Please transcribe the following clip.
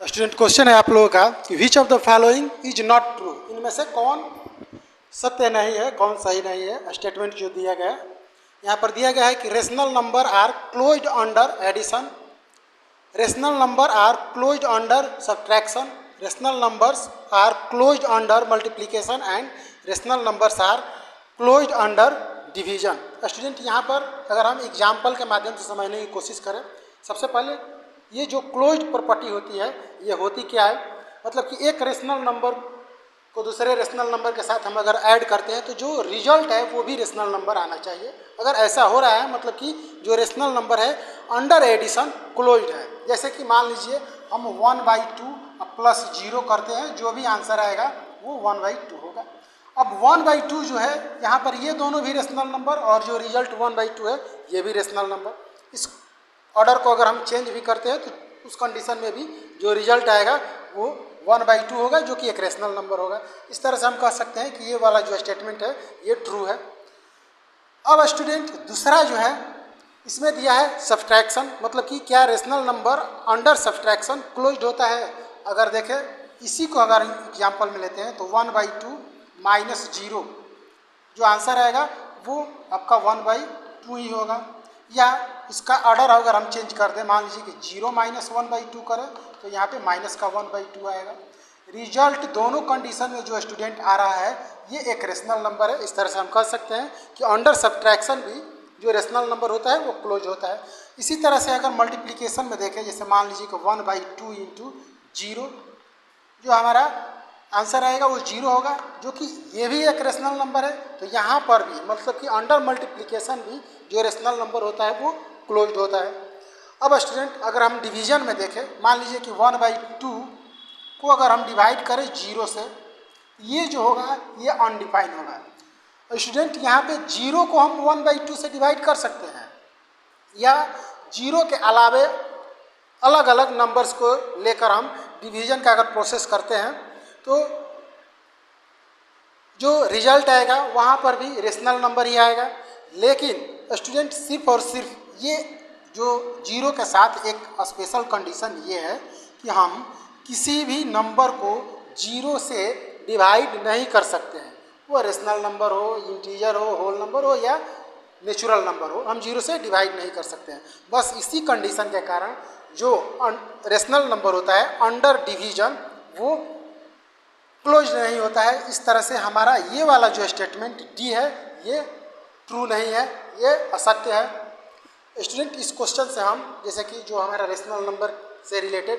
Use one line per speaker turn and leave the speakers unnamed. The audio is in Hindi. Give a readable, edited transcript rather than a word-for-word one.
स्टूडेंट क्वेश्चन है आप लोगों का कि which of the following is not true, इनमें से कौन सत्य नहीं है, कौन सही नहीं है। स्टेटमेंट जो दिया गया है यहाँ पर दिया गया है कि rational number are closed under addition, rational number are closed under subtraction, rational numbers are closed under multiplication and rational numbers are closed under division. Student यहाँ पर अगर हम एग्जाम्पल के माध्यम से समझने की कोशिश करें, सबसे पहले ये जो क्लोज्ड प्रॉपर्टी होती है ये होती क्या है, मतलब कि एक रेशनल नंबर को दूसरे रेशनल नंबर के साथ हम अगर ऐड करते हैं तो जो रिजल्ट है वो भी रेशनल नंबर आना चाहिए। अगर ऐसा हो रहा है मतलब कि जो रेशनल नंबर है अंडर एडिशन क्लोज्ड है, जैसे कि मान लीजिए हम 1/2 प्लस 0 करते हैं, जो भी आंसर आएगा वो 1/2 होगा। अब 1/2 जो है यहाँ पर ये दोनों भी रेशनल नंबर और जो रिजल्ट 1/2 है ये भी रेशनल नंबर। इस ऑर्डर को अगर हम चेंज भी करते हैं तो उस कंडीशन में भी जो रिजल्ट आएगा वो 1/2 होगा, जो कि एक रेशनल नंबर होगा। इस तरह से हम कह सकते हैं कि ये वाला जो स्टेटमेंट है ये ट्रू है। अब स्टूडेंट दूसरा जो है इसमें दिया है सब्ट्रैक्शन, मतलब कि क्या rational number under subtraction closed होता है। अगर देखें इसी को अगर एग्जाम्पल में लेते हैं तो 1/2 माइनस 0 जो आंसर आएगा वो आपका 1/2 ही होगा। या इसका ऑर्डर अगर हम चेंज कर दें, मान लीजिए कि 0 माइनस 1/2 करें तो यहाँ पे माइनस का 1/2 आएगा। रिजल्ट दोनों कंडीशन में जो स्टूडेंट आ रहा है ये एक रेशनल नंबर है। इस तरह से हम कह सकते हैं कि अंडर सब्ट्रैक्शन भी जो रेशनल नंबर होता है वो क्लोज होता है। इसी तरह से अगर मल्टीप्लिकेशन में देखें, जैसे मान लीजिए कि 1/2 इंटू 0 जो हमारा आंसर आएगा वो 0 होगा, जो कि ये भी एक रेशनल नंबर है। तो यहाँ पर भी मतलब कि अंडर मल्टीप्लिकेशन भी जो रेशनल नंबर होता है वो क्लोज्ड होता है। अब स्टूडेंट अगर हम डिवीजन में देखें, मान लीजिए कि 1/2 को अगर हम डिवाइड करें 0 से, ये जो होगा ये अनडिफाइन होगा। स्टूडेंट यहाँ पे 0 को हम 1/2 से डिवाइड कर सकते हैं या 0 के अलावे अलग अलग नंबर्स को लेकर हम डिवीजन का अगर प्रोसेस करते हैं तो जो रिजल्ट आएगा वहाँ पर भी रेशनल नंबर ही आएगा। लेकिन स्टूडेंट सिर्फ और सिर्फ ये जो 0 के साथ एक स्पेशल कंडीशन ये है कि हम किसी भी नंबर को 0 से डिवाइड नहीं कर सकते हैं, वो रेशनल नंबर हो, इंटीजर हो, होल नंबर हो या नेचुरल नंबर हो, हम 0 से डिवाइड नहीं कर सकते हैं। बस इसी कंडीशन के कारण जो रेशनल नंबर होता है अंडर डिवीजन वो क्लोज नहीं होता है। इस तरह से हमारा ये वाला जो स्टेटमेंट डी है ये ट्रू नहीं है, ये असत्य है। स्टूडेंट इस क्वेश्चन से हम जैसे कि जो हमारा रेशनल नंबर से रिलेटेड